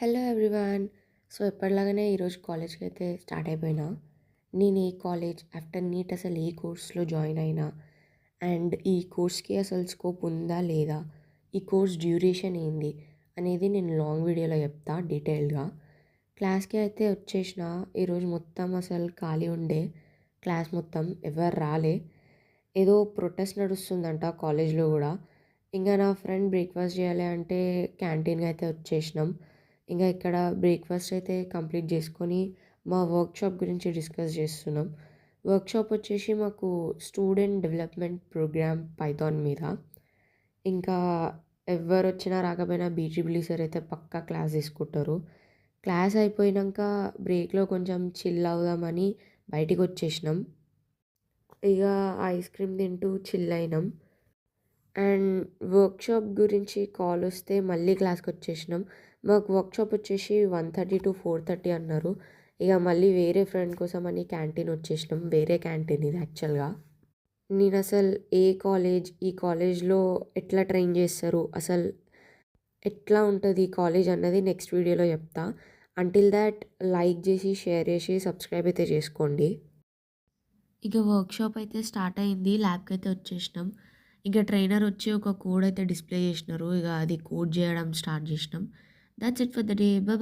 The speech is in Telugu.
Hello everyone. సో ఎప్పటిలాగానే ఈరోజు కాలేజ్కి అయితే స్టార్ట్ అయిపోయినా. నేను ఈ కాలేజ్ ఆఫ్టర్ నీట్ అసలు ఏ కోర్స్లో జాయిన్ అయినా అండ్ ఈ కోర్స్కి అసలు స్కోప్ ఉందా లేదా, ఈ కోర్స్ డ్యూరేషన్ ఏంది అనేది నేను లాంగ్ వీడియోలో చెప్తా డీటెయిల్గా. క్లాస్కి అయితే వచ్చేసిన. ఈరోజు మొత్తం అసలు ఖాళీ ఉండే, క్లాస్ మొత్తం ఎవరు రాలే. ఏదో ప్రొటెస్ట్ నడుస్తుందంట కాలేజ్లో కూడా. ఇంకా నా ఫ్రెండ్ బ్రేక్ఫాస్ట్ చేయాలి అంటే క్యాంటీన్కి అయితే వచ్చేసినాం. ఇంకా ఇక్కడ బ్రేక్ఫాస్ట్ అయితే కంప్లీట్ చేసుకొని మా వర్క్షాప్ గురించి డిస్కస్ చేస్తున్నాం. వర్క్షాప్ వచ్చేసి మాకు స్టూడెంట్ డెవలప్మెంట్ ప్రోగ్రామ్ పైథాన్ మీద. ఇంకా ఎవరు వచ్చినా రాకపోయినా బీజీబిలీ సార్ అయితే పక్కా క్లాస్ తీసుకుంటారు. క్లాస్ అయిపోయినాక బ్రేక్లో కొంచెం చిల్ అవుదామని బయటికి వచ్చేసినాం. ఇక ఐస్ క్రీమ్ తింటూ చిల్ అయినాం. అండ్ వర్క్షాప్ గురించి కాల్ వస్తే మళ్ళీ క్లాస్కి వచ్చేసినాం. మాకు వర్క్షాప్ వచ్చేసి 1:30 to 4:30 అన్నారు. ఇక మళ్ళీ వేరే ఫ్రెండ్ కోసం అని క్యాంటీన్ వచ్చేసినాం. వేరే క్యాంటీన్ ఇది యాక్చువల్గా. నేను అసలు ఏ కాలేజ్, ఈ కాలేజ్లో ఎట్లా ట్రైన్ చేస్తారు, అసలు ఎట్లా ఉంటుంది ఈ కాలేజ్ అన్నది నెక్స్ట్ వీడియోలో చెప్తా. అంటిల్ దాట్ లైక్ చేసి షేర్ చేసి సబ్స్క్రైబ్ అయితే చేసుకోండి. ఇక వర్క్షాప్ అయితే స్టార్ట్ అయింది. ల్యాబ్కి అయితే వచ్చేసినాం. ఇక ట్రైనర్ వచ్చి ఒక కోడ్ అయితే డిస్ప్లే చేసినారు. ఇక అది కోడ్ చేయడం స్టార్ట్ చేసినాం. That's it for the day. Bye.